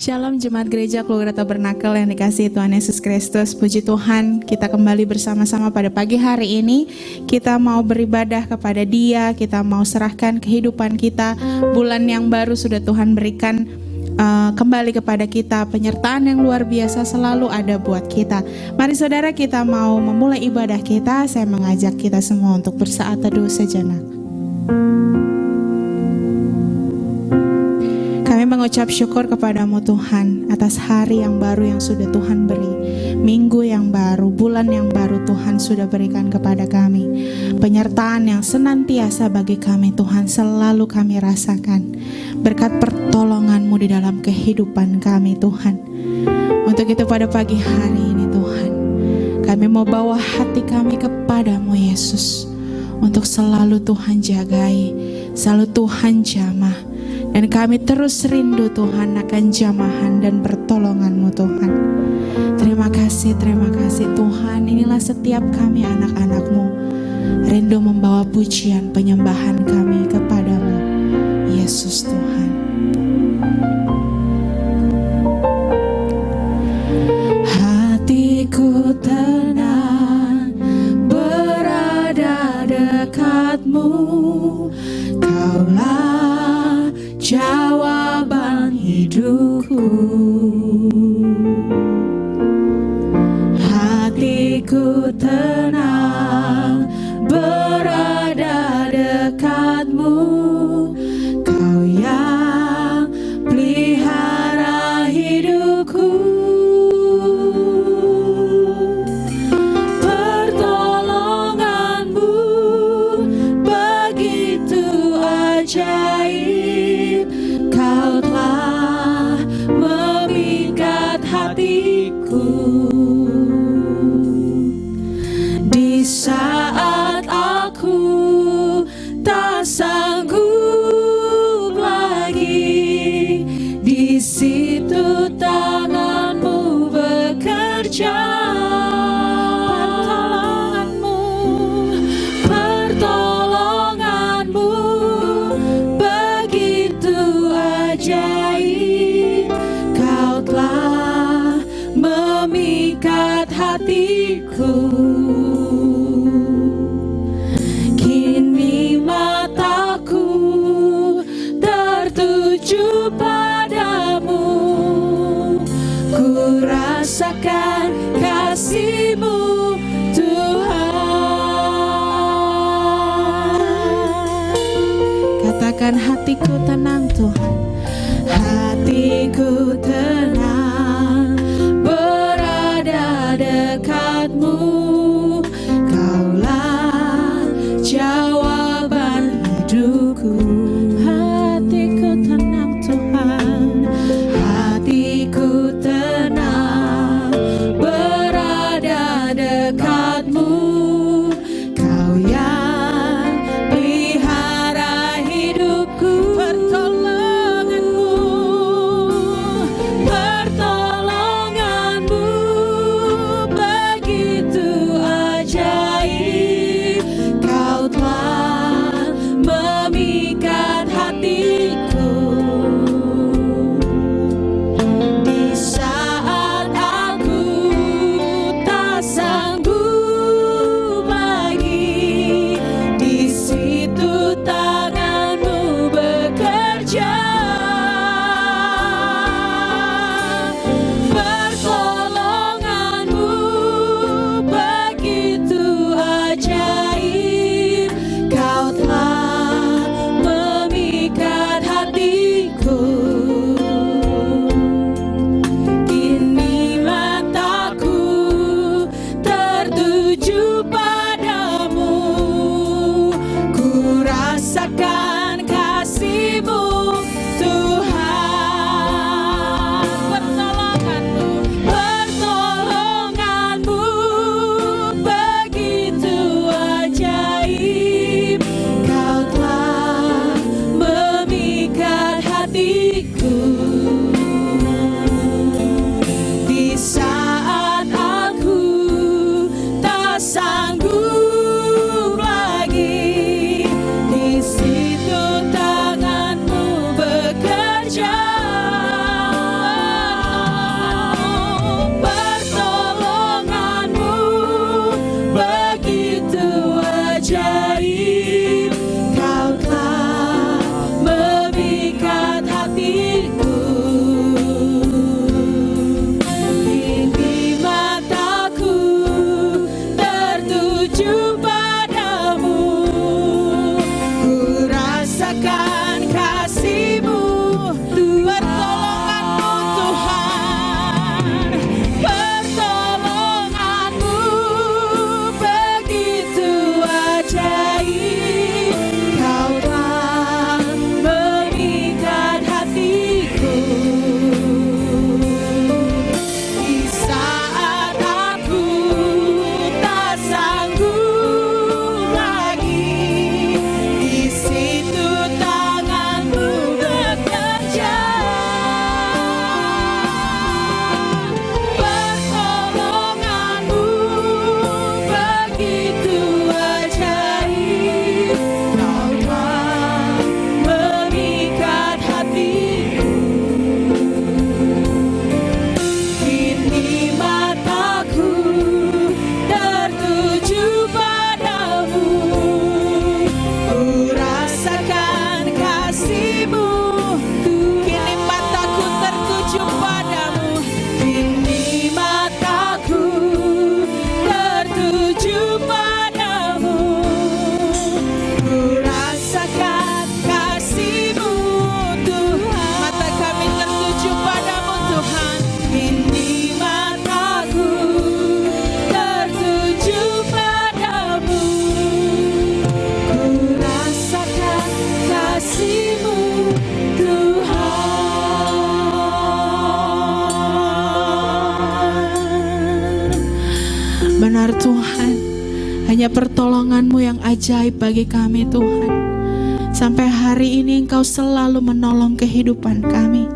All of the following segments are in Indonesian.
Shalom Jemaat Gereja Keluarga Tabernakel yang dikasihi Tuhan Yesus Kristus. Puji Tuhan, kita kembali bersama-sama pada pagi hari ini. Kita mau beribadah kepada Dia, kita mau serahkan kehidupan kita. Bulan yang baru sudah Tuhan berikan kembali kepada kita. Penyertaan yang luar biasa selalu ada buat kita. Mari saudara, kita mau memulai ibadah kita. Saya mengajak kita semua untuk bersaat teduh sejenak. Kami mengucap syukur kepadamu Tuhan atas hari yang baru yang sudah Tuhan beri. Minggu yang baru, bulan yang baru Tuhan sudah berikan kepada kami. Penyertaan yang senantiasa bagi kami Tuhan selalu kami rasakan. Berkat pertolongan-Mu di dalam kehidupan kami Tuhan. Untuk itu pada pagi hari ini Tuhan, kami mau bawa hati kami kepadamu Yesus. Untuk selalu Tuhan jagai, selalu Tuhan jamah. Dan kami terus rindu Tuhan akan jamahan dan pertolongan-Mu Tuhan. Terima kasih Tuhan. Inilah setiap kami anak-anak-Mu. Rindu membawa pujian penyembahan kami kepadamu Yesus Tuhan. Hatiku tenang berada dekat-Mu. Kaulah jawaban hidupku. Hatiku tenang berada dekat-Mu. Kau yang pelihara hidupku. Pertolongan-Mu begitu ajaib. Kau telah memikat hatiku. Di saat aku tak sanggup lagi, di situ tangan-Mu bekerja. Pertolongan-Mu begitu ajaib. Kau telah memikat hatiku. Kini mataku tertuju padamu. Ku rasakan kasih-Mu Tuhan. Katakan hatiku tenang Tuhan. Hatiku tenang berada dekat-Mu. Kaulah jawaban hidupku. Hatiku tenang Tuhan. Hatiku tenang berada dekat-Mu. Kau yang pelihara hidupku. Pertolongan-Mu begitu Benar Tuhan, hanya pertolongan-Mu yang ajaib bagi kami Tuhan. Sampai hari ini Engkau selalu menolong kehidupan kami.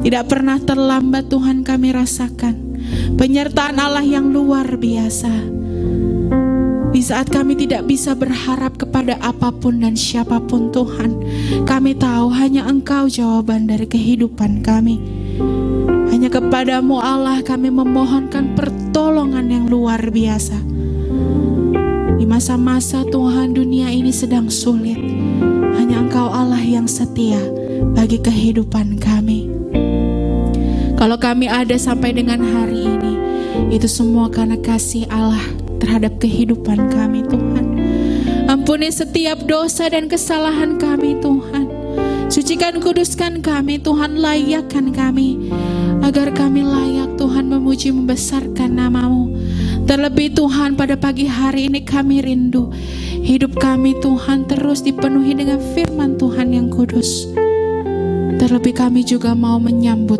Tidak pernah terlambat Tuhan kami rasakan penyertaan Allah yang luar biasa. Di saat kami tidak bisa berharap kepada apapun dan siapapun Tuhan, kami tahu hanya Engkau jawaban dari kehidupan kami. Hanya kepadamu Allah kami memohonkan pertolongan yang luar biasa. Di masa-masa Tuhan dunia ini sedang sulit, hanya Engkau Allah yang setia bagi kehidupan kami. Kalau kami ada sampai dengan hari ini, itu semua karena kasih Allah terhadap kehidupan kami Tuhan. Ampuni setiap dosa dan kesalahan kami Tuhan. Sucikan kuduskan kami Tuhan, layakkan kami agar kami layak Tuhan memuji membesarkan nama-Mu. Terlebih Tuhan pada pagi hari ini kami rindu hidup kami Tuhan terus dipenuhi dengan firman Tuhan yang kudus. Terlebih kami juga mau menyambut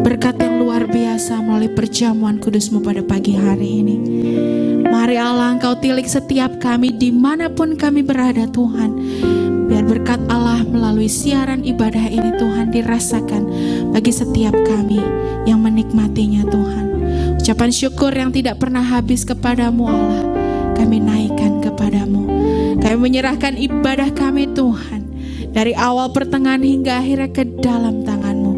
berkat yang luar biasa melalui perjamuan kudus-Mu pada pagi hari ini. Mari Allah Engkau tilik setiap kami dimanapun kami berada Tuhan. Biar berkat Allah melalui siaran ibadah ini Tuhan dirasakan bagi setiap kami yang menikmatinya Tuhan. Ucapan syukur yang tidak pernah habis kepadamu Allah, kami naikkan kepadamu. Kami menyerahkan ibadah kami Tuhan, dari awal pertengahan hingga akhirnya ke dalam tangan-Mu.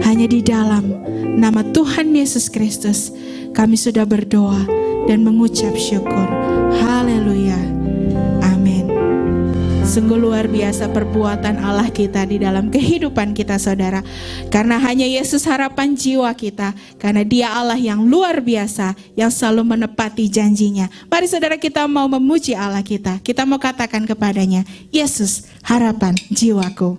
Hanya di dalam nama Tuhan Yesus Kristus kami sudah berdoa dan mengucap syukur. Haleluya. Amin. Sungguh luar biasa perbuatan Allah kita di dalam kehidupan kita saudara. Karena hanya Yesus harapan jiwa kita. Karena Dia Allah yang luar biasa, yang selalu menepati janjinya. Mari saudara kita mau memuji Allah kita. Kita mau katakan kepadanya, Yesus harapan jiwaku.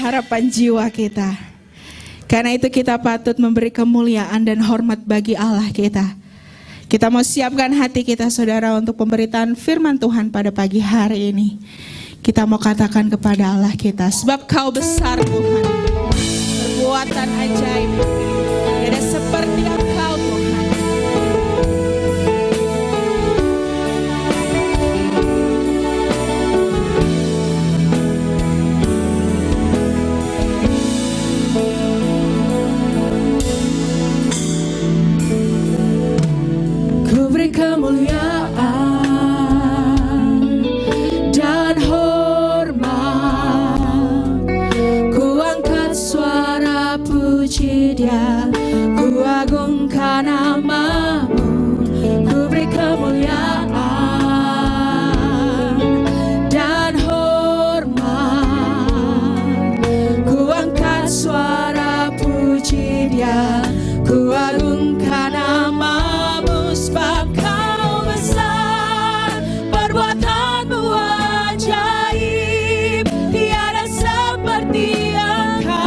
Harapan jiwa kita. Karena itu kita patut memberi kemuliaan dan hormat bagi Allah kita. Kita mau siapkan hati kita saudara untuk pemberitaan firman Tuhan pada pagi hari ini. Kita mau katakan kepada Allah kita, sebab Kau besar Tuhan, perbuatan ajaib, tidak ada seperti Engkau Tuhan. Ku beri kemuliaan dan hormat, ku angkat suara puji Dia, ku agungkan nama-Mu. Ku beri kemuliaan dan hormat, ku angkat suara puji Dia, ku agungkan nama-Mu. Sebab Kau besar, perbuatan-Mu ajaib, tiada seperti Engkau,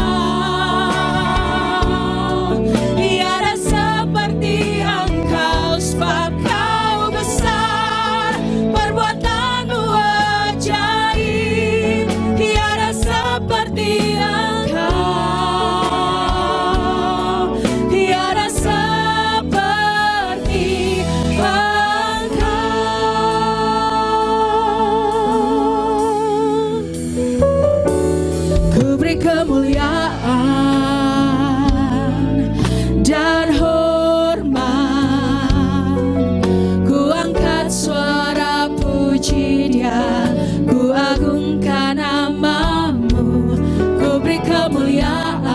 tiada seperti Engkau. Sebab Kau besar, perbuatan-Mu ajaib, tiada seperti Engkau, tiada seperti Engkau. Ku beri kemuliaan dan hormat, ku angkat suara puji Dia, ku agungkan nama-Mu. Ku beri kemuliaan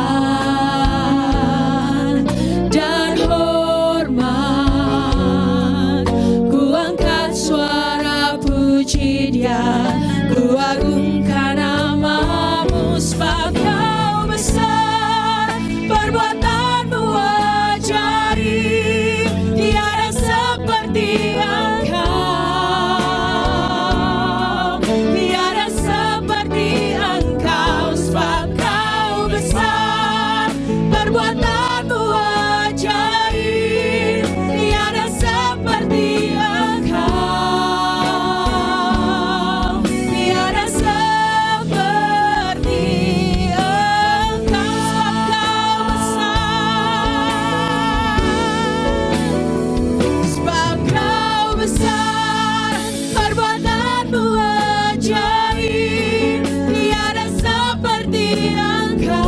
dan hormat, ku angkat suara puji Dia, ku agungkan nama-Mu. Sebab Kau besar, perbuatan-Mu ajaib, tiada seperti Engkau, tiada seperti Engkau. Sebab Kau besar, perbuatan-Mu ajaib, tiada seperti Engkau, tiada seperti Engkau. Sebab Kau besar, perbuatan-Mu ajaib, tiada seperti Engkau,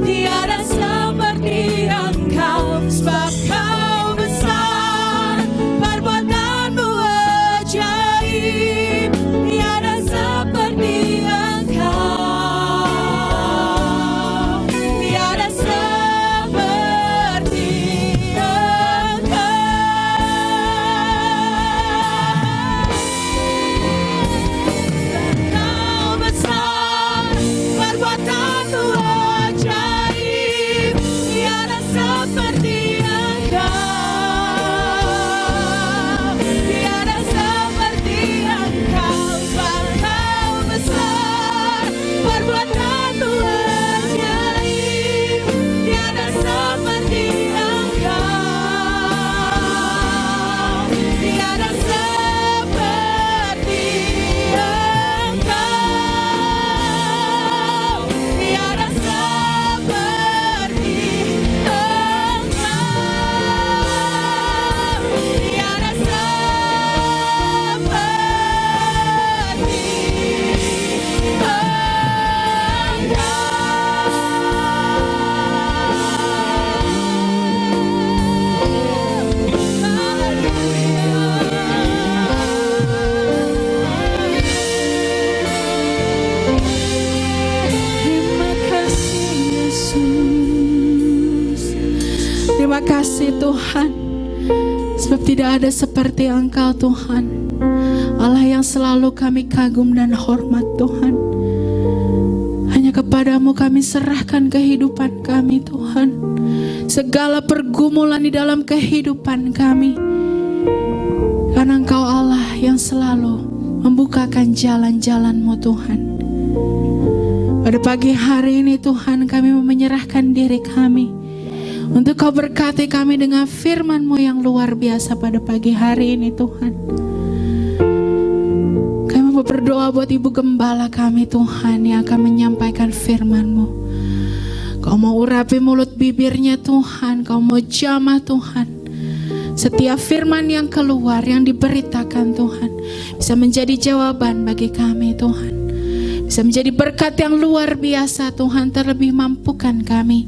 tiada seperti Engkau. Sebab Kau besar, perbuatan-Mu ajaib, tiada seperti Engkau, tiada seperti Engkau. Kau besar, perbuatan-Mu ajaib, tiada seperti Engkau, tiada seperti Engkau. Sebab Kau besar, perbuatan-Mu ajaib, tiada seperti Engkau, tiada seperti Engkau, tiada seperti Engkau, tiada Terima kasih Yesus, terima kasih Tuhan, sebab tidak ada seperti Engkau Tuhan, Allah yang selalu kami kagum dan hormat Tuhan. Hanya kepadamu kami serahkan kehidupan kami Tuhan, segala pergumulan di dalam kehidupan kami, karena Engkau Allah yang selalu membukakan jalan-jalan-Mu Tuhan. Pada pagi hari ini Tuhan, kami mau menyerahkan diri kami untuk Kau berkati kami dengan firman-Mu yang luar biasa pada pagi hari ini Tuhan. Kami mau berdoa buat Ibu Gembala kami Tuhan yang akan menyampaikan firman-Mu. Kau mau urapi mulut bibirnya Tuhan, Kau mau jamah Tuhan. Setiap firman yang keluar, yang diberitakan Tuhan, bisa menjadi jawaban bagi kami Tuhan. Bisa menjadi berkat yang luar biasa Tuhan. Terlebih mampukan kami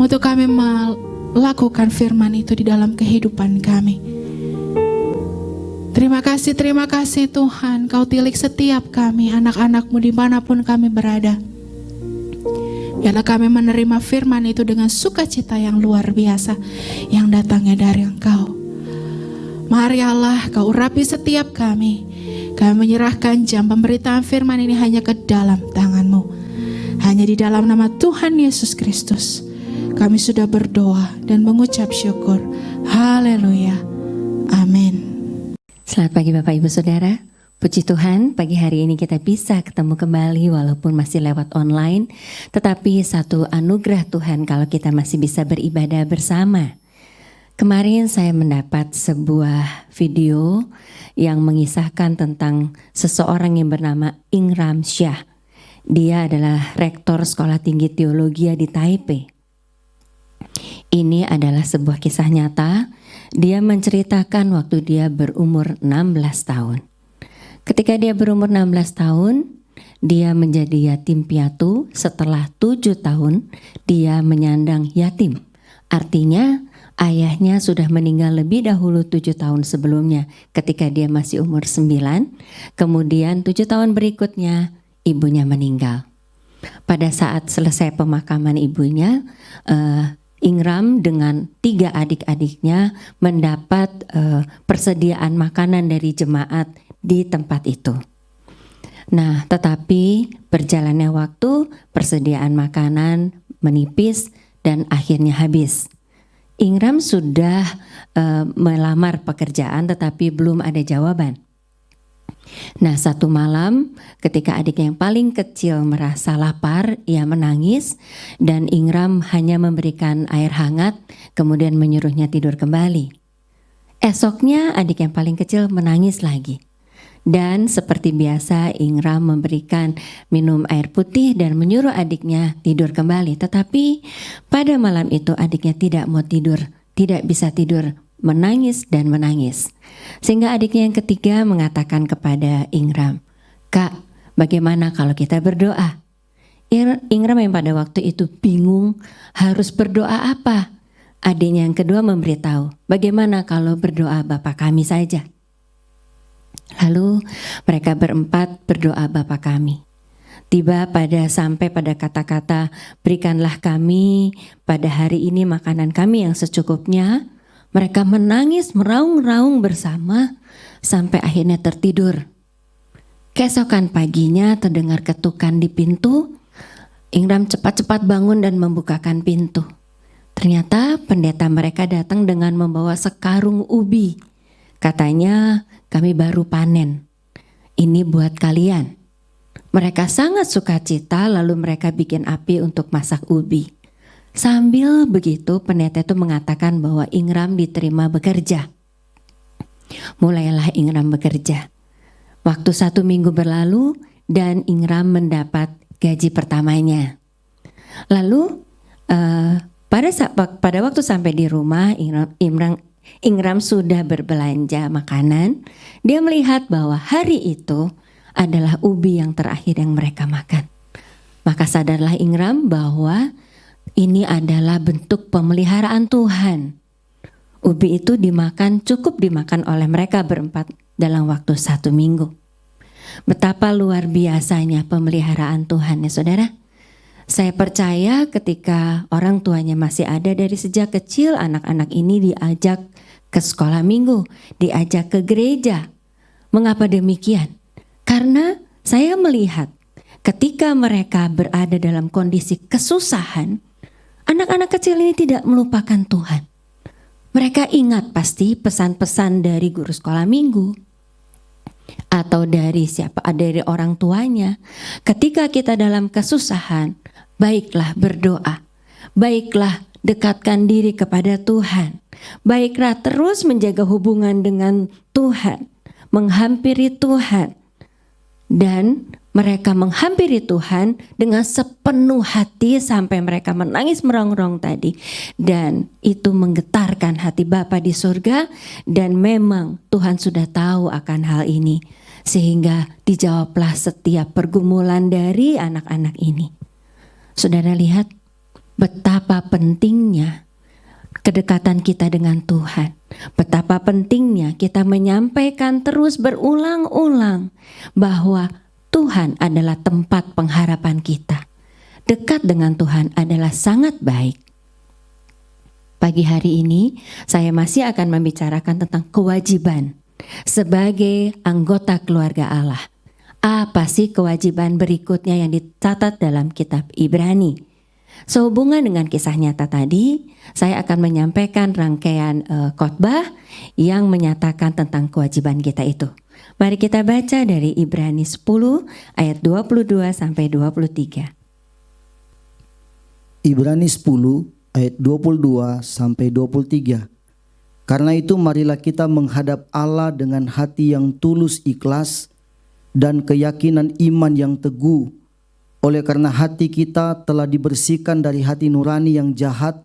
untuk kami melakukan firman itu di dalam kehidupan kami. Terima kasih Tuhan. Kau tilik setiap kami, anak-anak-Mu dimanapun kami berada. Biarlah kami menerima firman itu dengan sukacita yang luar biasa yang datangnya dari Engkau. Mari Allah, Kau urapi setiap kami. Kami menyerahkan jam pemberitaan firman ini hanya ke dalam tangan-Mu. Hanya di dalam nama Tuhan Yesus Kristus kami sudah berdoa dan mengucap syukur. Haleluya. Amin. Selamat pagi Bapak Ibu Saudara. Puji Tuhan, pagi hari ini kita bisa ketemu kembali walaupun masih lewat online. Tetapi satu anugerah Tuhan kalau kita masih bisa beribadah bersama. Kemarin saya mendapat sebuah video yang mengisahkan tentang seseorang yang bernama Ingram Shah. Dia adalah rektor Sekolah Tinggi Teologi di Taipei. Ini adalah sebuah kisah nyata. Dia menceritakan waktu dia berumur 16 tahun. Ketika dia berumur 16 tahun, dia menjadi yatim piatu. Setelah 7 tahun, dia menyandang yatim. Artinya, ayahnya sudah meninggal lebih dahulu 7 tahun sebelumnya ketika dia masih umur 9. Kemudian 7 tahun berikutnya ibunya meninggal. Pada saat selesai pemakaman ibunya, Ingram dengan 3 adik-adiknya mendapat persediaan makanan dari jemaat di tempat itu. Nah, tetapi berjalannya waktu, persediaan makanan menipis dan akhirnya habis. Ingram sudah melamar pekerjaan tetapi belum ada jawaban. Nah, satu malam ketika adik yang paling kecil merasa lapar, ia menangis dan Ingram hanya memberikan air hangat kemudian menyuruhnya tidur kembali. Esoknya adik yang paling kecil menangis lagi. Dan seperti biasa Ingram memberikan minum air putih dan menyuruh adiknya tidur kembali. Tetapi pada malam itu adiknya tidak mau tidur, tidak bisa tidur, menangis dan menangis. Sehingga adiknya yang ketiga mengatakan kepada Ingram, "Kak, bagaimana kalau kita berdoa?" Ingram yang pada waktu itu bingung harus berdoa apa. Adiknya yang kedua memberitahu, "Bagaimana kalau berdoa Bapa kami saja?" Lalu mereka berempat berdoa Bapa kami. Sampai pada kata-kata, "Berikanlah kami pada hari ini makanan kami yang secukupnya." Mereka menangis meraung-raung bersama sampai akhirnya tertidur. Keesokan paginya terdengar ketukan di pintu. Ingram cepat-cepat bangun dan membukakan pintu. Ternyata pendeta mereka datang dengan membawa sekarung ubi. Katanya, "Kami baru panen. Ini buat kalian." Mereka sangat sukacita lalu mereka bikin api untuk masak ubi. Sambil begitu pendeta itu mengatakan bahwa Ingram diterima bekerja. Mulailah Ingram bekerja. Waktu 1 minggu berlalu dan Ingram mendapat gaji pertamanya. Lalu pada waktu sampai di rumah Ingram sudah berbelanja makanan. Dia melihat bahwa hari itu adalah ubi yang terakhir yang mereka makan. Maka sadarlah Ingram bahwa ini adalah bentuk pemeliharaan Tuhan. Ubi itu cukup dimakan oleh mereka berempat dalam waktu 1 minggu. Betapa luar biasanya pemeliharaan Tuhan ya saudara. Saya percaya ketika orang tuanya masih ada dari sejak kecil, anak-anak ini diajak ke sekolah minggu, diajak ke gereja. Mengapa demikian? Karena saya melihat ketika mereka berada dalam kondisi kesusahan, anak-anak kecil ini tidak melupakan Tuhan. Mereka ingat pasti pesan-pesan dari guru sekolah minggu. atau dari orang tuanya. Ketika kita dalam kesusahan, baiklah berdoa, baiklah dekatkan diri kepada Tuhan, baiklah terus menjaga hubungan dengan Tuhan, menghampiri Tuhan. Dan mereka menghampiri Tuhan dengan sepenuh hati sampai mereka menangis merongrong tadi. Dan itu menggetarkan hati Bapa di surga, dan memang Tuhan sudah tahu akan hal ini. Sehingga dijawablah setiap pergumulan dari anak-anak ini. Saudara lihat betapa pentingnya kedekatan kita dengan Tuhan. Betapa pentingnya kita menyampaikan terus berulang-ulang bahwa Tuhan adalah tempat pengharapan kita. Dekat dengan Tuhan adalah sangat baik. Pagi hari ini saya masih akan membicarakan tentang kewajiban sebagai anggota keluarga Allah. Apa sih kewajiban berikutnya yang dicatat dalam kitab Ibrani? Sehubungan dengan kisah nyata tadi, saya akan menyampaikan rangkaian khotbah yang menyatakan tentang kewajiban kita itu. Mari kita baca dari Ibrani 10 ayat 22 sampai 23. Ibrani 10 ayat 22 sampai 23. Karena itu marilah kita menghadap Allah dengan hati yang tulus ikhlas dan keyakinan iman yang teguh. Oleh karena hati kita telah dibersihkan dari hati nurani yang jahat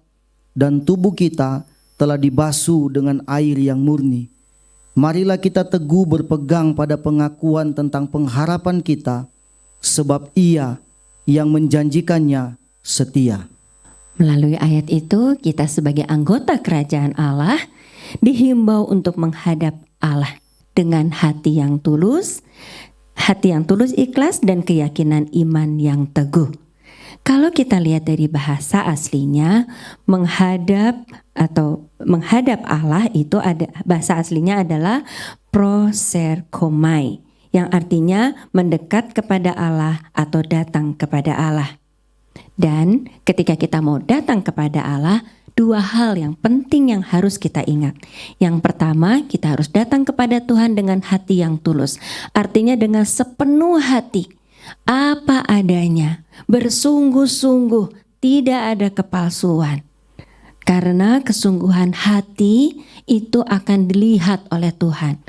dan tubuh kita telah dibasuh dengan air yang murni. Marilah kita teguh berpegang pada pengakuan tentang pengharapan kita, sebab Ia yang menjanjikannya setia. Melalui ayat itu, kita sebagai anggota kerajaan Allah dihimbau untuk menghadap Allah dengan hati yang tulus ikhlas dan keyakinan iman yang teguh. Kalau kita lihat dari bahasa aslinya, menghadap Allah itu ada bahasa aslinya adalah proserkomai, yang artinya mendekat kepada Allah atau datang kepada Allah. Dan ketika kita mau datang kepada Allah, dua hal yang penting yang harus kita ingat. Yang pertama, kita harus datang kepada Tuhan dengan hati yang tulus. Artinya dengan sepenuh hati, apa adanya, bersungguh-sungguh, tidak ada kepalsuan. Karena kesungguhan hati itu akan dilihat oleh Tuhan.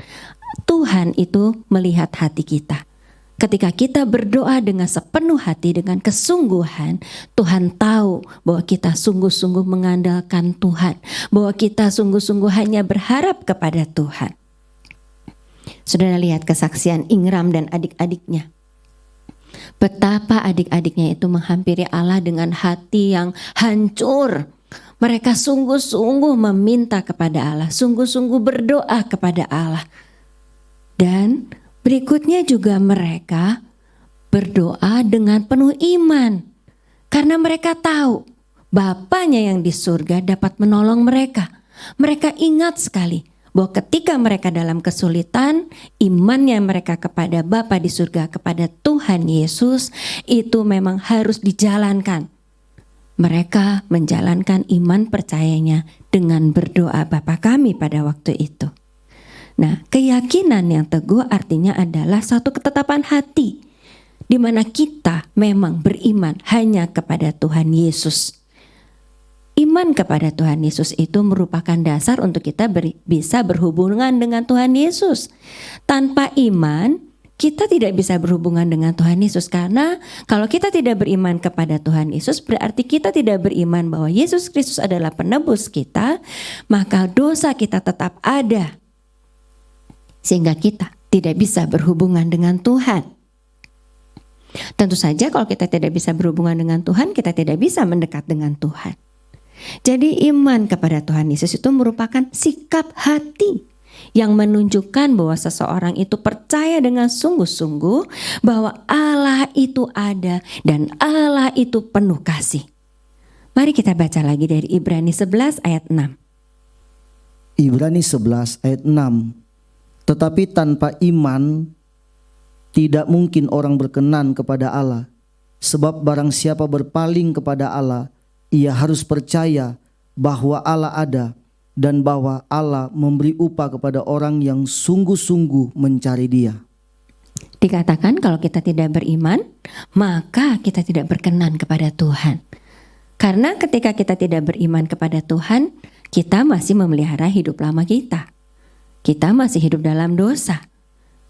Tuhan itu melihat hati kita. Ketika kita berdoa dengan sepenuh hati, dengan kesungguhan, Tuhan tahu bahwa kita sungguh-sungguh mengandalkan Tuhan, bahwa kita sungguh-sungguh hanya berharap kepada Tuhan. Saudara lihat kesaksian Ingram dan adik-adiknya. Betapa adik-adiknya itu menghampiri Allah dengan hati yang hancur. Mereka sungguh-sungguh meminta kepada Allah, sungguh-sungguh berdoa kepada Allah. Dan berikutnya juga mereka berdoa dengan penuh iman. Karena mereka tahu Bapanya yang di surga dapat menolong mereka. Mereka ingat sekali bahwa ketika mereka dalam kesulitan, imannya mereka kepada Bapa di surga, kepada Tuhan Yesus, itu memang harus dijalankan. Mereka menjalankan iman percayanya dengan berdoa Bapa kami pada waktu itu. Nah, keyakinan yang teguh artinya adalah satu ketetapan hati di mana kita memang beriman hanya kepada Tuhan Yesus. Iman kepada Tuhan Yesus itu merupakan dasar untuk kita bisa berhubungan dengan Tuhan Yesus. Tanpa iman, kita tidak bisa berhubungan dengan Tuhan Yesus, karena kalau kita tidak beriman kepada Tuhan Yesus, berarti kita tidak beriman bahwa Yesus Kristus adalah penebus kita, maka dosa kita tetap ada. Sehingga kita tidak bisa berhubungan dengan Tuhan. Tentu saja kalau kita tidak bisa berhubungan dengan Tuhan, kita tidak bisa mendekat dengan Tuhan. Jadi iman kepada Tuhan Yesus itu merupakan sikap hati yang menunjukkan bahwa seseorang itu percaya dengan sungguh-sungguh bahwa Allah itu ada dan Allah itu penuh kasih. Mari kita baca lagi dari Ibrani 11 ayat 6. Ibrani 11 ayat 6. Tetapi tanpa iman tidak mungkin orang berkenan kepada Allah. Sebab barang siapa berpaling kepada Allah, ia harus percaya bahwa Allah ada dan bahwa Allah memberi upah kepada orang yang sungguh-sungguh mencari Dia. Dikatakan kalau kita tidak beriman, maka kita tidak berkenan kepada Tuhan. Karena ketika kita tidak beriman kepada Tuhan, kita masih memelihara hidup lama kita. Kita masih hidup dalam dosa.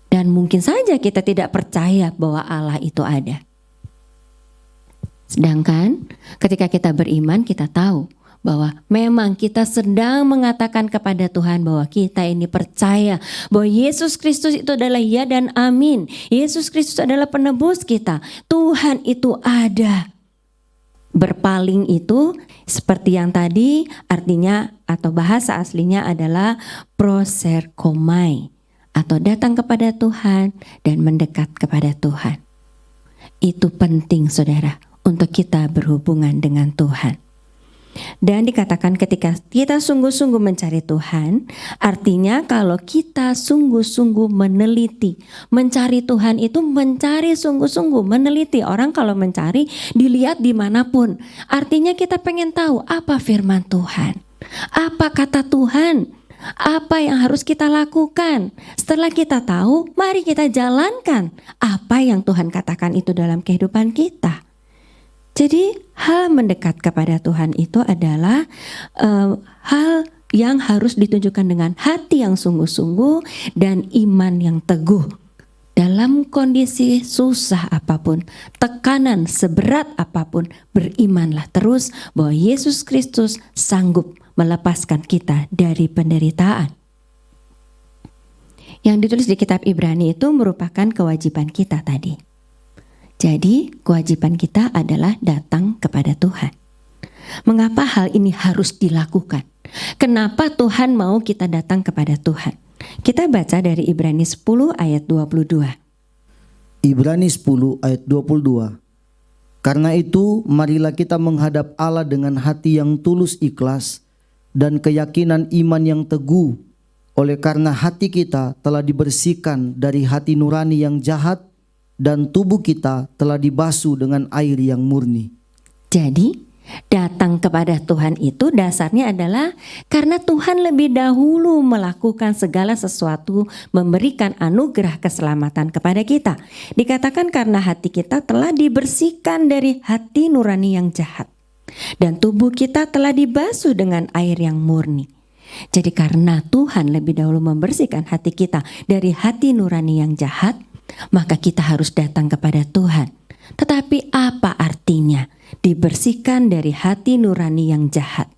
Dan mungkin saja kita tidak percaya bahwa Allah itu ada. Sedangkan ketika kita beriman, kita tahu bahwa memang kita sedang mengatakan kepada Tuhan bahwa kita ini percaya bahwa Yesus Kristus itu adalah ya dan amin. Yesus Kristus adalah penebus kita. Tuhan itu ada. Berpaling itu seperti yang tadi artinya atau bahasa aslinya adalah proserkomai atau datang kepada Tuhan dan mendekat kepada Tuhan. Itu penting saudara untuk kita berhubungan dengan Tuhan. Dan dikatakan ketika kita sungguh-sungguh mencari Tuhan, artinya kalau kita sungguh-sungguh meneliti, mencari Tuhan itu mencari sungguh-sungguh, meneliti. Orang kalau mencari dilihat dimanapun, artinya kita pengen tahu apa firman Tuhan, apa kata Tuhan, apa yang harus kita lakukan. Setelah kita tahu, mari kita jalankan apa yang Tuhan katakan itu dalam kehidupan kita. Jadi hal mendekat kepada Tuhan itu adalah hal yang harus ditunjukkan dengan hati yang sungguh-sungguh dan iman yang teguh. Dalam kondisi susah apapun, tekanan seberat apapun, berimanlah terus bahwa Yesus Kristus sanggup melepaskan kita dari penderitaan. Yang ditulis di kitab Ibrani itu merupakan kewajiban kita tadi. Jadi kewajiban kita adalah datang kepada Tuhan. Mengapa hal ini harus dilakukan? Kenapa Tuhan mau kita datang kepada Tuhan? Kita baca dari Ibrani 10 ayat 22. Ibrani 10 ayat 22. Karena itu marilah kita menghadap Allah dengan hati yang tulus ikhlas dan keyakinan iman yang teguh. Oleh karena hati kita telah dibersihkan dari hati nurani yang jahat dan tubuh kita telah dibasuh dengan air yang murni. Jadi datang kepada Tuhan itu dasarnya adalah karena Tuhan lebih dahulu melakukan segala sesuatu, memberikan anugerah keselamatan kepada kita. Dikatakan karena hati kita telah dibersihkan dari hati nurani yang jahat dan tubuh kita telah dibasuh dengan air yang murni. Jadi karena Tuhan lebih dahulu membersihkan hati kita dari hati nurani yang jahat, maka kita harus datang kepada Tuhan. Tetapi apa artinya dibersihkan dari hati nurani yang jahat?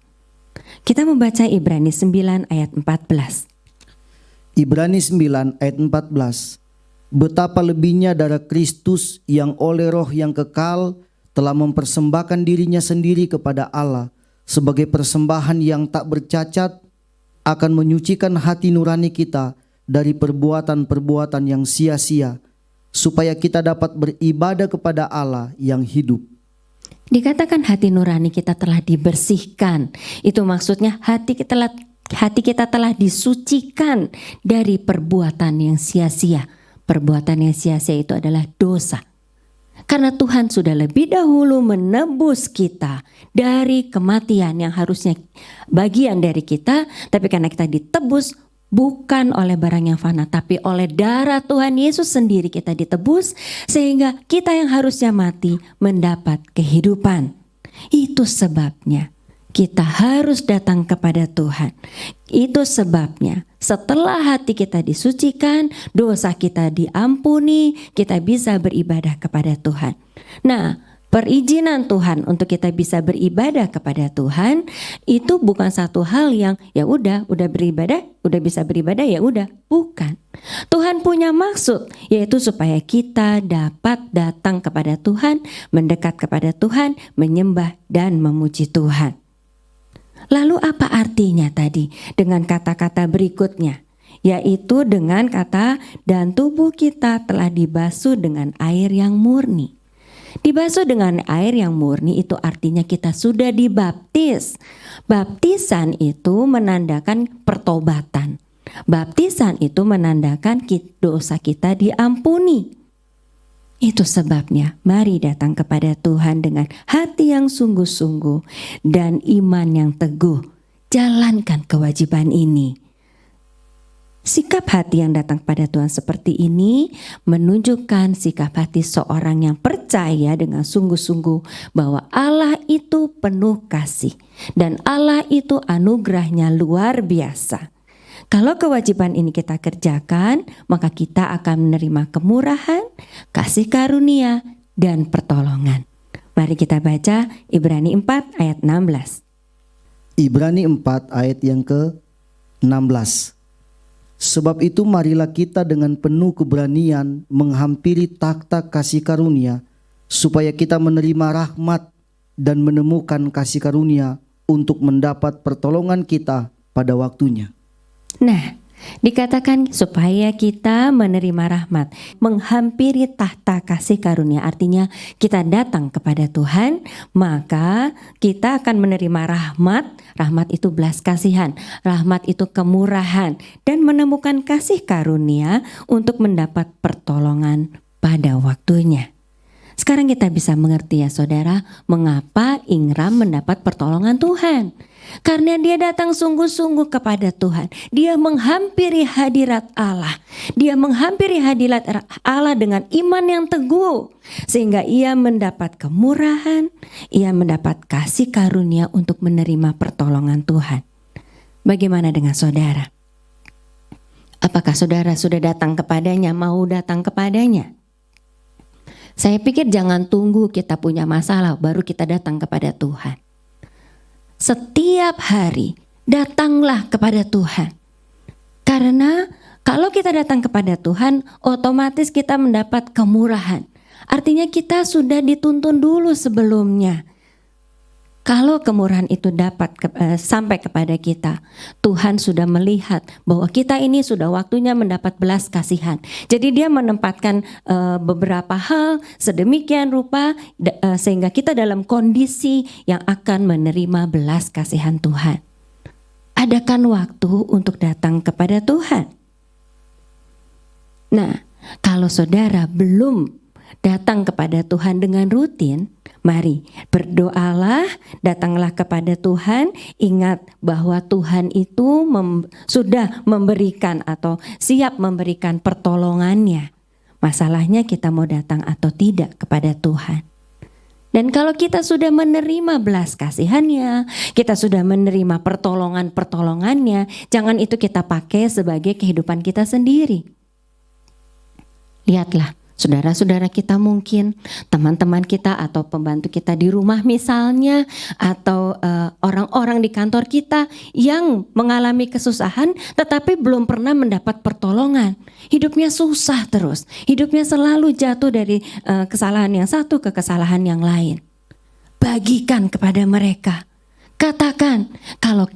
Kita membaca Ibrani 9 ayat 14. Ibrani 9 ayat 14. Betapa lebihnya darah Kristus yang oleh roh yang kekal telah mempersembahkan dirinya sendiri kepada Allah sebagai persembahan yang tak bercacat, akan menyucikan hati nurani kita dari perbuatan-perbuatan yang sia-sia, supaya kita dapat beribadah kepada Allah yang hidup. Dikatakan hati nurani kita telah dibersihkan. Itu maksudnya hati kita telah disucikan dari perbuatan yang sia-sia. Perbuatan yang sia-sia itu adalah dosa. Karena Tuhan sudah lebih dahulu menebus kita dari kematian yang harusnya bagian dari kita, tapi karena kita ditebus bukan oleh barang yang fana, tapi oleh darah Tuhan Yesus sendiri kita ditebus, sehingga kita yang harusnya mati mendapat kehidupan. Itu sebabnya kita harus datang kepada Tuhan. Itu sebabnya setelah hati kita disucikan, dosa kita diampuni, kita bisa beribadah kepada Tuhan. Nah, perizinan Tuhan untuk kita bisa beribadah kepada Tuhan itu bukan satu hal yang ya udah beribadah, udah bisa beribadah ya udah, bukan. Tuhan punya maksud, yaitu supaya kita dapat datang kepada Tuhan, mendekat kepada Tuhan, menyembah dan memuji Tuhan. Lalu apa artinya tadi dengan kata-kata berikutnya? Yaitu dengan kata dan tubuh kita telah dibasuh dengan air yang murni. Dibasuh dengan air yang murni itu artinya kita sudah dibaptis. Baptisan itu menandakan pertobatan. Baptisan itu menandakan dosa kita diampuni. Itu sebabnya mari datang kepada Tuhan dengan hati yang sungguh-sungguh dan iman yang teguh. jalankan kewajiban ini. Sikap hati yang datang pada Tuhan seperti ini menunjukkan sikap hati seorang yang percaya dengan sungguh-sungguh bahwa Allah itu penuh kasih dan Allah itu anugerahnya luar biasa. Kalau kewajiban ini kita kerjakan, maka kita akan menerima kemurahan, kasih karunia, dan pertolongan. Mari kita baca Ibrani 4 ayat 16. Ibrani 4 ayat yang ke-16. Sebab itu marilah kita dengan penuh keberanian menghampiri takhta kasih karunia, supaya kita menerima rahmat dan menemukan kasih karunia untuk mendapat pertolongan kita pada waktunya. Nah, dikatakan supaya kita menerima rahmat, menghampiri tahta kasih karunia, artinya kita datang kepada Tuhan, maka kita akan menerima rahmat. Rahmat itu belas kasihan, rahmat itu kemurahan, dan menemukan kasih karunia untuk mendapat pertolongan pada waktunya. Sekarang kita bisa mengerti ya saudara, mengapa Ingram mendapat pertolongan Tuhan. Karena dia datang sungguh-sungguh kepada Tuhan. Dia menghampiri hadirat Allah. Dia menghampiri hadirat Allah dengan iman yang teguh. Sehingga ia mendapat kemurahan, ia mendapat kasih karunia untuk menerima pertolongan Tuhan. Bagaimana dengan saudara? Apakah saudara sudah datang kepadanya, mau datang kepadanya? Saya pikir jangan tunggu kita punya masalah baru kita datang kepada Tuhan. Setiap hari datanglah kepada Tuhan. Karena kalau kita datang kepada Tuhan, otomatis kita mendapat kemurahan. Artinya kita sudah dituntun dulu sebelumnya. Kalau kemurahan itu dapat sampai kepada kita, Tuhan sudah melihat bahwa kita ini sudah waktunya mendapat belas kasihan. Jadi dia menempatkan beberapa hal sedemikian rupa sehingga kita dalam kondisi yang akan menerima belas kasihan Tuhan. Adakan waktu untuk datang kepada Tuhan. Nah, kalau saudara belum datang kepada Tuhan dengan rutin, mari berdoalah, datanglah kepada Tuhan. Ingat bahwa Tuhan itu sudah memberikan atau siap memberikan pertolongannya. Masalahnya kita mau datang atau tidak kepada Tuhan. Dan kalau kita sudah menerima belas kasihannya, kita sudah menerima pertolongannya, jangan itu kita pakai sebagai kehidupan kita sendiri. Lihatlah, saudara-saudara kita mungkin, teman-teman kita atau pembantu kita di rumah misalnya, atau orang-orang di kantor kita yang mengalami kesusahan tetapi belum pernah mendapat pertolongan. Hidupnya susah terus, hidupnya selalu jatuh dari kesalahan yang satu ke kesalahan yang lain. Bagikan kepada mereka. Katakan, kalau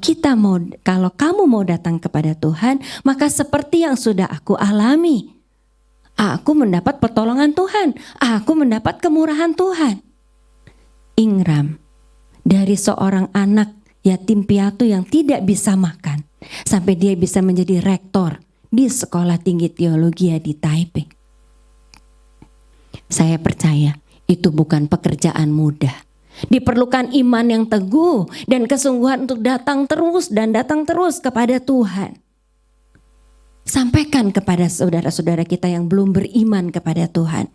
kamu mau datang kepada Tuhan, maka seperti yang sudah aku alami. Aku mendapat pertolongan Tuhan. Aku mendapat kemurahan Tuhan. Ingram, dari seorang anak yatim piatu yang tidak bisa makan, sampai dia bisa menjadi rektor di Sekolah Tinggi Teologi di Taipei. Saya percaya itu bukan pekerjaan mudah. Diperlukan iman yang teguh dan kesungguhan untuk datang terus kepada Tuhan. Sampaikan kepada saudara-saudara kita yang belum beriman kepada Tuhan.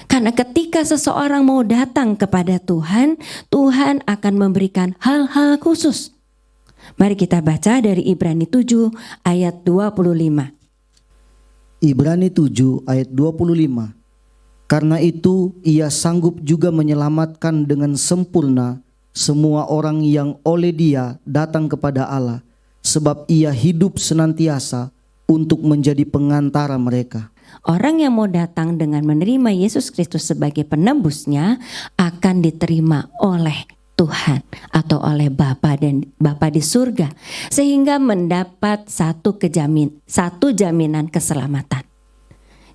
Karena ketika seseorang mau datang kepada Tuhan, Tuhan akan memberikan hal-hal khusus. Mari kita baca dari Ibrani 7 ayat 25. Ibrani 7 ayat 25. Karena itu ia sanggup juga menyelamatkan dengan sempurna semua orang yang oleh dia datang kepada Allah, sebab ia hidup senantiasa untuk menjadi pengantara mereka. Orang yang mau datang dengan menerima Yesus Kristus sebagai penebusnya akan diterima oleh Tuhan atau oleh Bapa di surga, sehingga mendapat satu jaminan keselamatan.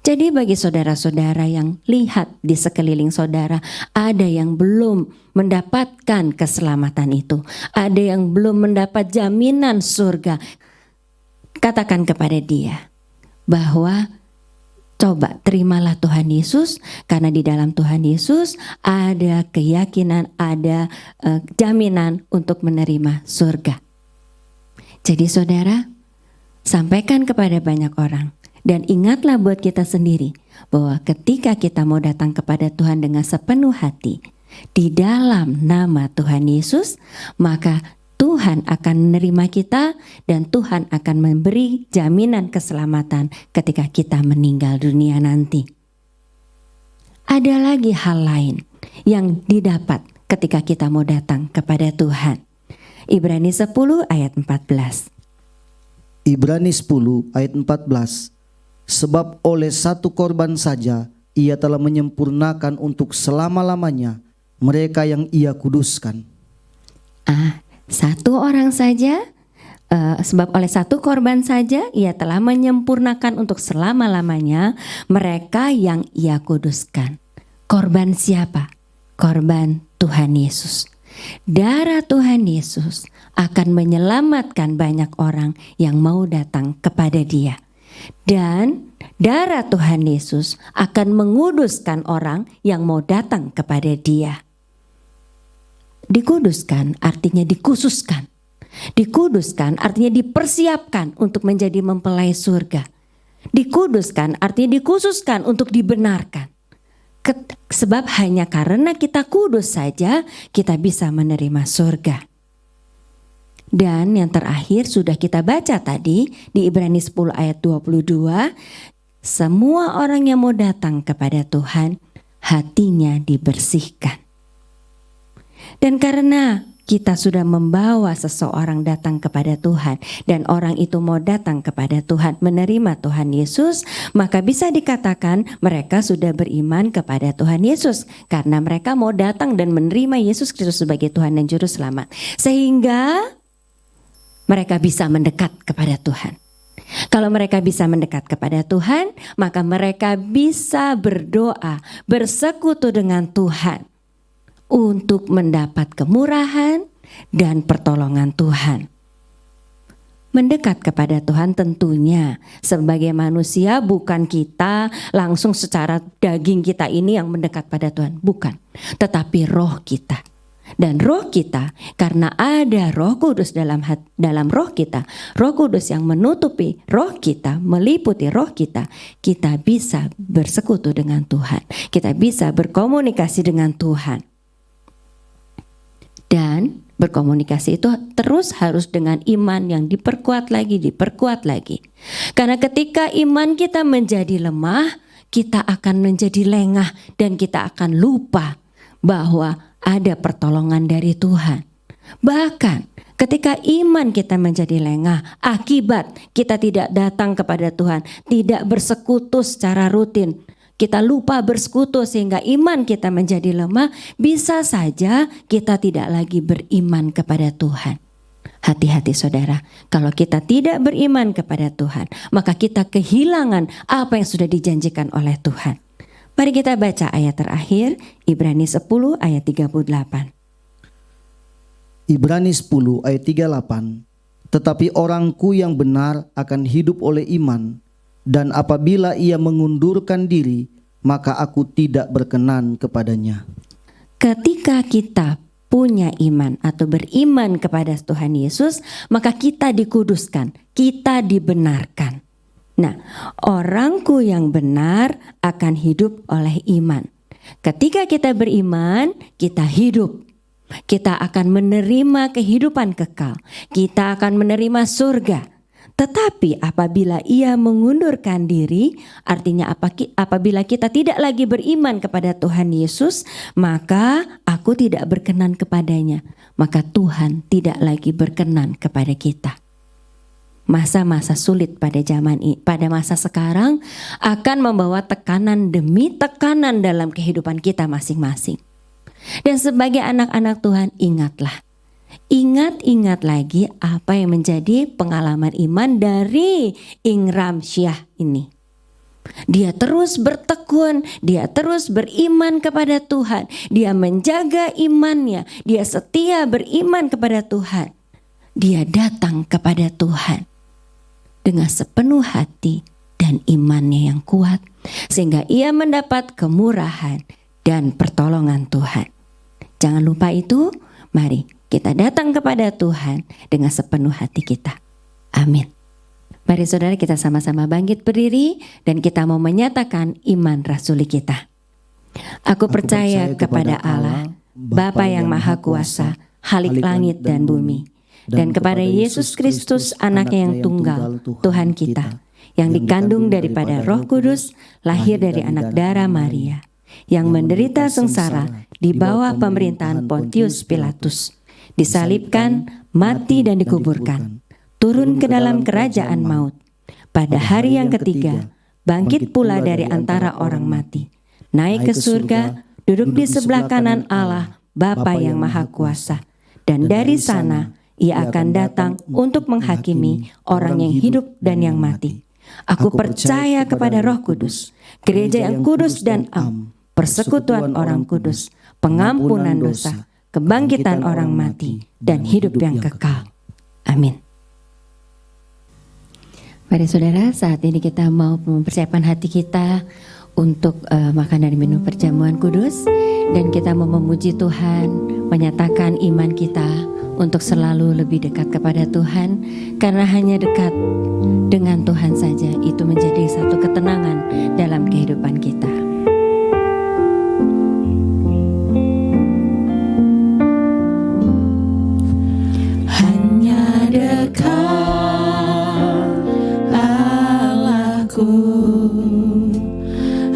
Jadi bagi saudara-saudara yang lihat di sekeliling saudara, ada yang belum mendapatkan keselamatan itu, ada yang belum mendapat jaminan surga. Katakan kepada dia bahwa coba terimalah Tuhan Yesus, karena di dalam Tuhan Yesus ada keyakinan, ada jaminan untuk menerima surga. Jadi saudara, sampaikan kepada banyak orang. Dan ingatlah buat kita sendiri bahwa ketika kita mau datang kepada Tuhan dengan sepenuh hati di dalam nama Tuhan Yesus, maka Tuhan akan menerima kita dan Tuhan akan memberi jaminan keselamatan ketika kita meninggal dunia nanti. Ada lagi hal lain yang didapat ketika kita mau datang kepada Tuhan. Ibrani 10 ayat 14. Ibrani 10 ayat 14. Sebab oleh satu korban saja ia telah menyempurnakan untuk selama-lamanya mereka yang ia kuduskan. Satu orang saja, sebab oleh satu korban saja ia telah menyempurnakan untuk selama-lamanya mereka yang ia kuduskan. Korban siapa? Korban Tuhan Yesus. Darah Tuhan Yesus akan menyelamatkan banyak orang yang mau datang kepada Dia. Dan darah Tuhan Yesus akan menguduskan orang yang mau datang kepada Dia. Dikuduskan artinya dikhususkan. Dikuduskan artinya dipersiapkan untuk menjadi mempelai surga. Dikuduskan artinya dikhususkan untuk dibenarkan. Sebab hanya karena kita kudus saja kita bisa menerima surga. Dan yang terakhir sudah kita baca tadi di Ibrani 10 ayat 22. Semua orang yang mau datang kepada Tuhan hatinya dibersihkan. Dan karena kita sudah membawa seseorang datang kepada Tuhan dan orang itu mau datang kepada Tuhan menerima Tuhan Yesus, maka bisa dikatakan mereka sudah beriman kepada Tuhan Yesus karena mereka mau datang dan menerima Yesus Kristus sebagai Tuhan dan Juru Selamat. Sehingga mereka bisa mendekat kepada Tuhan. Kalau mereka bisa mendekat kepada Tuhan, maka mereka bisa berdoa, bersekutu dengan Tuhan untuk mendapat kemurahan dan pertolongan Tuhan. Mendekat kepada Tuhan tentunya sebagai manusia bukan kita langsung secara daging kita ini yang mendekat pada Tuhan. Bukan, tetapi roh kita. Dan roh kita, karena ada Roh Kudus dalam roh kita, Roh Kudus yang menutupi roh kita, meliputi roh kita, kita bisa bersekutu dengan Tuhan. Kita bisa berkomunikasi dengan Tuhan. Dan berkomunikasi itu terus harus dengan iman yang diperkuat lagi. Karena ketika iman kita menjadi lemah, kita akan menjadi lengah dan kita akan lupa bahwa ada pertolongan dari Tuhan. Bahkan ketika iman kita menjadi lengah, akibat kita tidak datang kepada Tuhan, tidak bersekutu secara rutin, kita lupa bersekutu sehingga iman kita menjadi lemah, bisa saja kita tidak lagi beriman kepada Tuhan. Hati-hati saudara, kalau kita tidak beriman kepada Tuhan, maka kita kehilangan apa yang sudah dijanjikan oleh Tuhan. Mari kita baca ayat terakhir, Ibrani 10 ayat 38. Ibrani 10 ayat 38. Tetapi orangku yang benar akan hidup oleh iman, dan apabila ia mengundurkan diri, maka aku tidak berkenan kepadanya. Ketika kita punya iman atau beriman kepada Tuhan Yesus, maka kita dikuduskan, kita dibenarkan. Nah, orangku yang benar akan hidup oleh iman. Ketika kita beriman, kita hidup. Kita akan menerima kehidupan kekal. Kita akan menerima surga. Tetapi apabila ia mengundurkan diri, artinya apabila kita tidak lagi beriman kepada Tuhan Yesus, maka aku tidak berkenan kepadanya. Maka Tuhan tidak lagi berkenan kepada kita. Masa-masa sulit pada pada masa sekarang akan membawa tekanan demi tekanan dalam kehidupan kita masing-masing. Dan sebagai anak-anak Tuhan, ingat lagi apa yang menjadi pengalaman iman dari Ingram Syah ini. Dia terus bertekun, dia terus beriman kepada Tuhan, dia menjaga imannya, dia setia beriman kepada Tuhan. Dia datang kepada Tuhan dengan sepenuh hati dan imannya yang kuat, sehingga ia mendapat kemurahan dan pertolongan Tuhan. Jangan lupa itu, mari kita datang kepada Tuhan dengan sepenuh hati kita. Amin. Mari saudara kita sama-sama bangkit berdiri dan kita mau menyatakan iman rasuli kita. Aku percaya kepada Allah, Bapa yang Maha Kuasa, Khalik langit dan bumi, dan kepada Yesus Kristus anaknya yang tunggal, Tuhan kita, yang dikandung daripada Roh Kudus, lahir dari anak darah Maria, yang menderita sengsara di bawah pemerintahan Pontius Pilatus, disalibkan, mati dan dikuburkan, turun ke dalam kerajaan maut. Pada hari yang ketiga, bangkit pula dari antara orang mati, naik ke surga, duduk di sebelah kanan Allah, Bapa yang Maha Kuasa. Dan dari sana ia akan datang untuk menghakimi orang yang hidup dan yang mati. Aku percaya kepada Roh Kudus, gereja yang kudus dan am, persekutuan orang kudus, pengampunan dosa, kebangkitan orang mati, dan hidup yang kekal. Amin. Mari saudara, saat ini kita mau mempersiapkan hati kita untuk makan dan minum perjamuan kudus, dan kita mau memuji Tuhan, menyatakan iman kita untuk selalu lebih dekat kepada Tuhan, karena hanya dekat dengan Tuhan saja itu menjadi satu ketenangan dalam kehidupan kita. Hanya dekat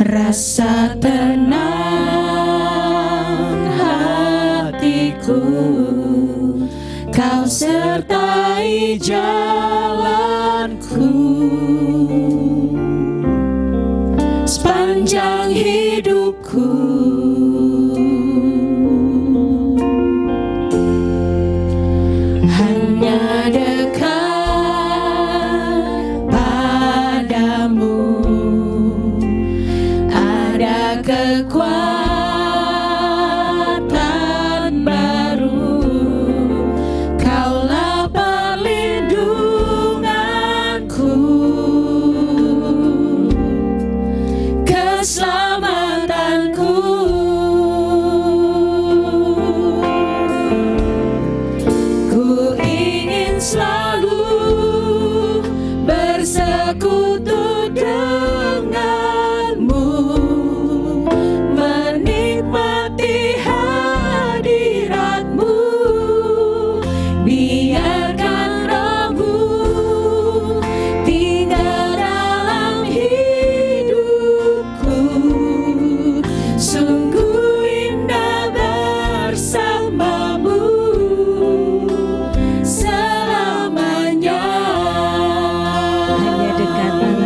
rasa tenang hatiku, Kau sertai jalanku sepanjang hidupku. Hanya dekat padamu ada kekuatan baru, Kaulah perlindunganku, keselamatanku. Ku ingin selalu bersekutu denganmu, menikmati hadiratmu. Biarkan Roh-Mu tinggal dalam hidupku. Sungguh indah bersamamu selamanya. Hanya dekat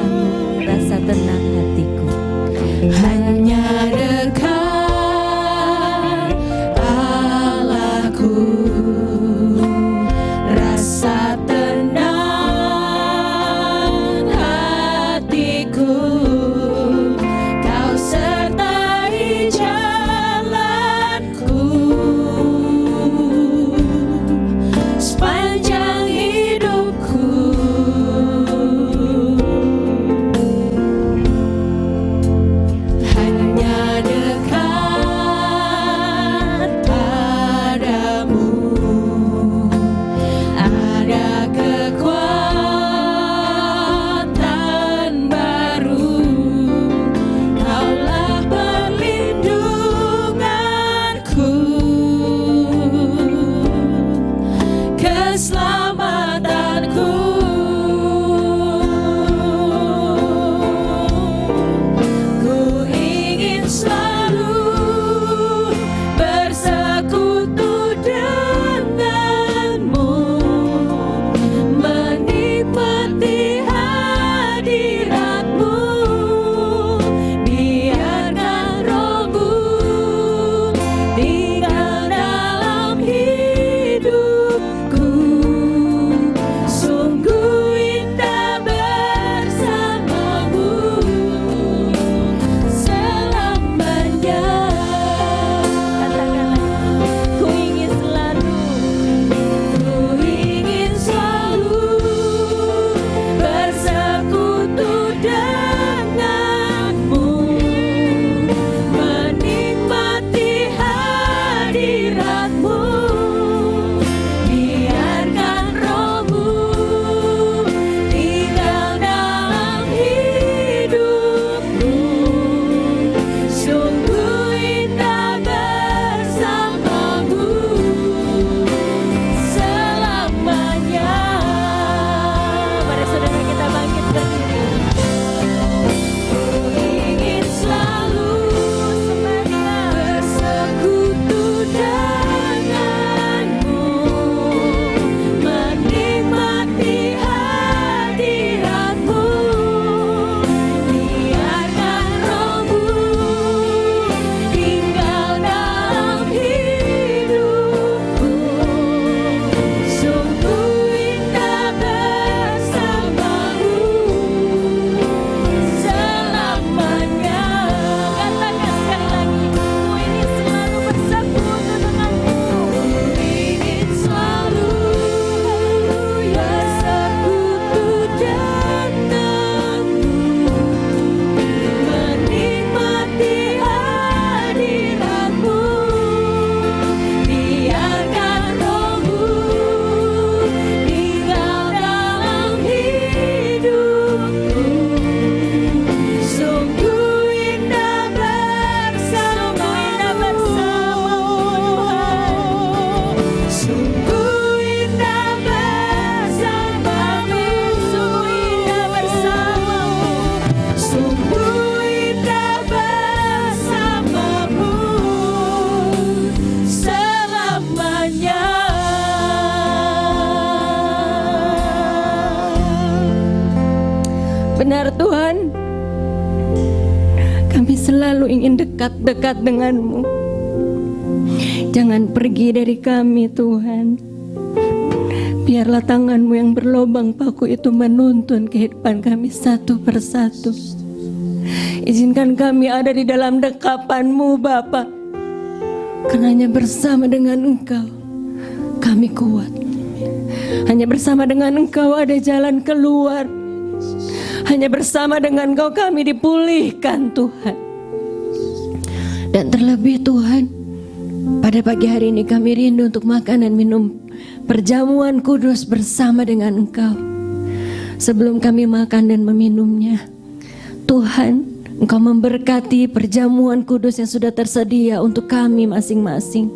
benar Tuhan, kami selalu ingin dekat-dekat denganmu. Jangan pergi dari kami Tuhan. Biarlah tanganmu yang berlobang paku itu menuntun kehidupan kami satu persatu. Izinkan kami ada di dalam dekapan-Mu Bapa, karena hanya bersama dengan Engkau kami kuat. Hanya bersama dengan Engkau ada jalan keluar. Hanya bersama dengan Engkau kami dipulihkan Tuhan. Dan terlebih Tuhan, pada pagi hari ini kami rindu untuk makan dan minum perjamuan kudus bersama dengan Engkau. Sebelum kami makan dan meminumnya, Tuhan, Engkau memberkati perjamuan kudus yang sudah tersedia untuk kami masing-masing.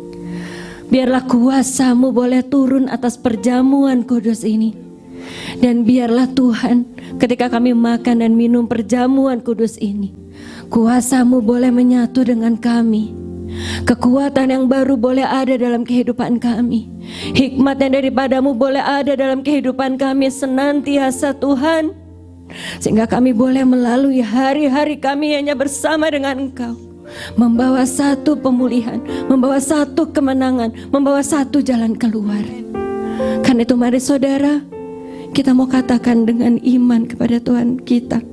Biarlah kuasa-Mu boleh turun atas perjamuan kudus ini. Dan biarlah Tuhan, ketika kami makan dan minum perjamuan kudus ini, kuasa-Mu boleh menyatu dengan kami. Kekuatan yang baru boleh ada dalam kehidupan kami. Hikmat yang daripada-Mu boleh ada dalam kehidupan kami senantiasa Tuhan. Sehingga kami boleh melalui hari-hari kami hanya bersama dengan Engkau, membawa satu pemulihan, membawa satu kemenangan, membawa satu jalan keluar. Karena itu mari saudara, kita mau katakan dengan iman kepada Tuhan kita.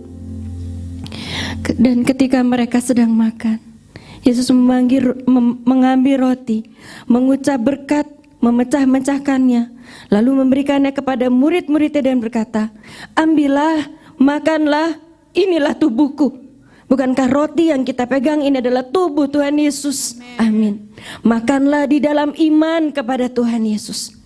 Dan ketika mereka sedang makan, Yesus mengambil roti, mengucap berkat, memecah-mecahkannya, lalu memberikannya kepada murid-muridnya dan berkata, ambillah, makanlah, inilah tubuhku. Bukankah roti yang kita pegang ini adalah tubuh Tuhan Yesus? Amin. Makanlah di dalam iman kepada Tuhan Yesus.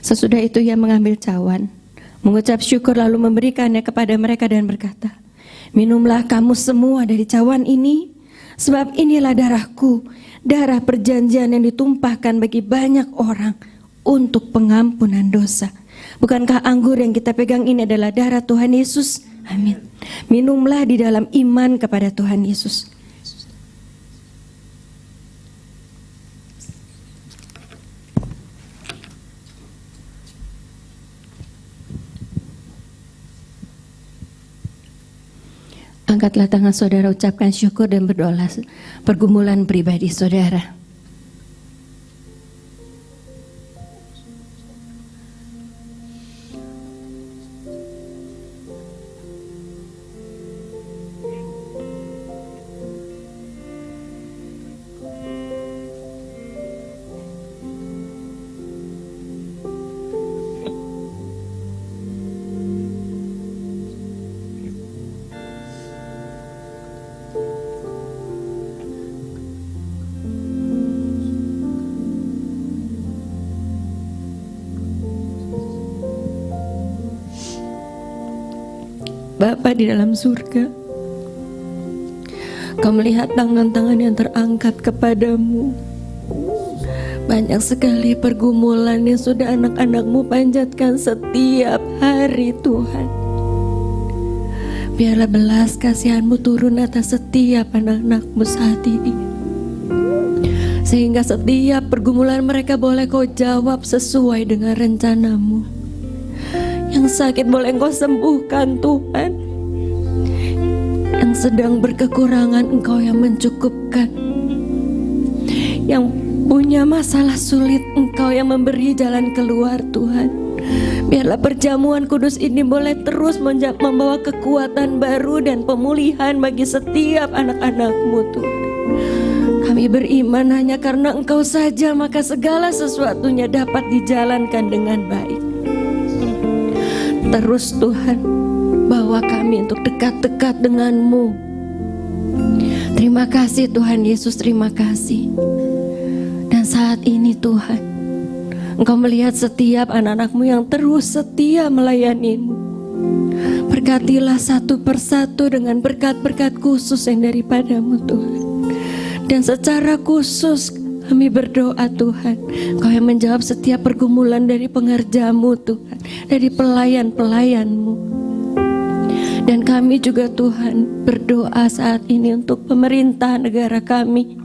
Sesudah itu ia mengambil cawan, mengucap syukur lalu memberikannya kepada mereka dan berkata, minumlah kamu semua dari cawan ini, sebab inilah darahku, darah perjanjian yang ditumpahkan bagi banyak orang untuk pengampunan dosa. Bukankah anggur yang kita pegang ini adalah darah Tuhan Yesus? Amin. Minumlah di dalam iman kepada Tuhan Yesus. Angkatlah tangan saudara, ucapkan syukur dan berdoa pergumulan pribadi saudara. Bapa di dalam surga, Kau melihat tangan-tangan yang terangkat kepadamu. Banyak sekali pergumulan yang sudah anak-anak-Mu panjatkan setiap hari Tuhan. Biarlah belas kasihan-Mu turun atas setiap anak-anak-Mu saat ini, sehingga setiap pergumulan mereka boleh Kau jawab sesuai dengan rencana-Mu. Yang sakit boleh Engkau sembuhkan Tuhan. Yang sedang berkekurangan Engkau yang mencukupkan. Yang punya masalah sulit Engkau yang memberi jalan keluar Tuhan. Biarlah perjamuan kudus ini boleh terus membawa kekuatan baru dan pemulihan bagi setiap anak-anak-Mu Tuhan. Kami beriman hanya karena Engkau saja, maka segala sesuatunya dapat dijalankan dengan baik. Terus Tuhan, bawa kami untuk dekat-dekat dengan-Mu. Terima kasih Tuhan Yesus, terima kasih. Dan saat ini Tuhan, Engkau melihat setiap anak-anak-Mu yang terus setia melayani-Mu. Berkatilah satu persatu dengan berkat-berkat khusus yang daripada-Mu Tuhan. Dan secara khusus kami berdoa Tuhan, Kau yang menjawab setiap pergumulan dari pengerja-Mu Tuhan, dari pelayan-pelayan-Mu. Kami juga Tuhan berdoa saat ini untuk pemerintah negara kami.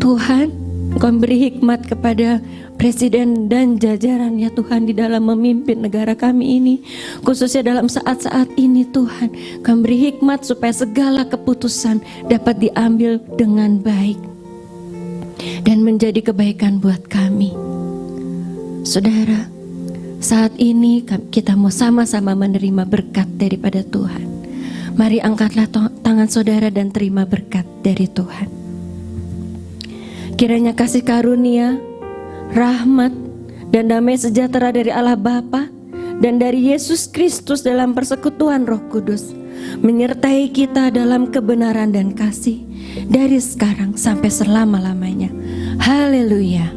Tuhan, Engkau beri hikmat kepada Presiden dan jajarannya Tuhan di dalam memimpin negara kami ini, khususnya dalam saat-saat ini Tuhan. Kau beri hikmat supaya segala keputusan dapat diambil dengan baik dan menjadi kebaikan buat kami. Saudara, saat ini kita mau sama-sama menerima berkat daripada Tuhan. Mari angkatlah tangan saudara dan terima berkat dari Tuhan. Kiranya kasih karunia, rahmat, dan damai sejahtera dari Allah Bapa dan dari Yesus Kristus dalam persekutuan Roh Kudus menyertai kita dalam kebenaran dan kasih dari sekarang sampai selama-lamanya. Haleluya.